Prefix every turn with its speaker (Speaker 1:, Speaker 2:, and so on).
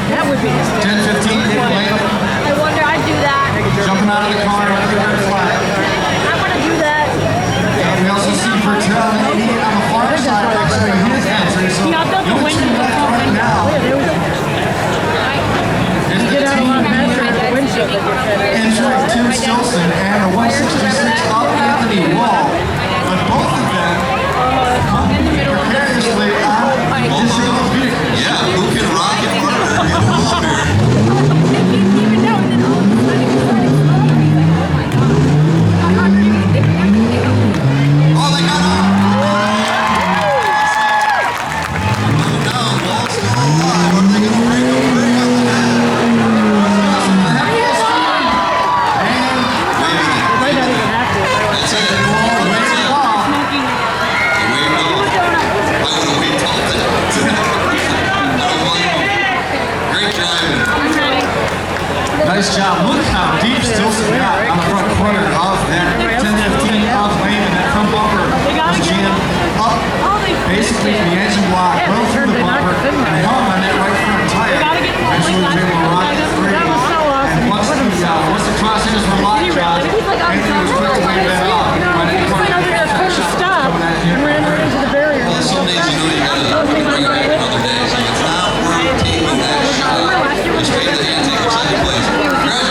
Speaker 1: That would be
Speaker 2: 10-15,
Speaker 1: I wonder I'd do that.
Speaker 2: jumping out of the car under the red flag.
Speaker 1: I want to do that.
Speaker 2: And we also see Vertel and Idiot on the far side exiting his entry. So
Speaker 1: Yeah, I built the window
Speaker 2: right now.
Speaker 1: You get out a lot faster with the windshield that you're fitting.
Speaker 2: Entering Tim Stilson and the 166 of Anthony Wall. But both of them come precariously on disabled vehicles.
Speaker 3: Yeah, who can rock it harder and longer? Oh, they got up! Moving down, Wall's still alive. Are they gonna bring up the net? That's it. That's it. They waved off. I would have waited till that. Great driving.
Speaker 2: Nice job. Look how deep Stilson got on the front corner of that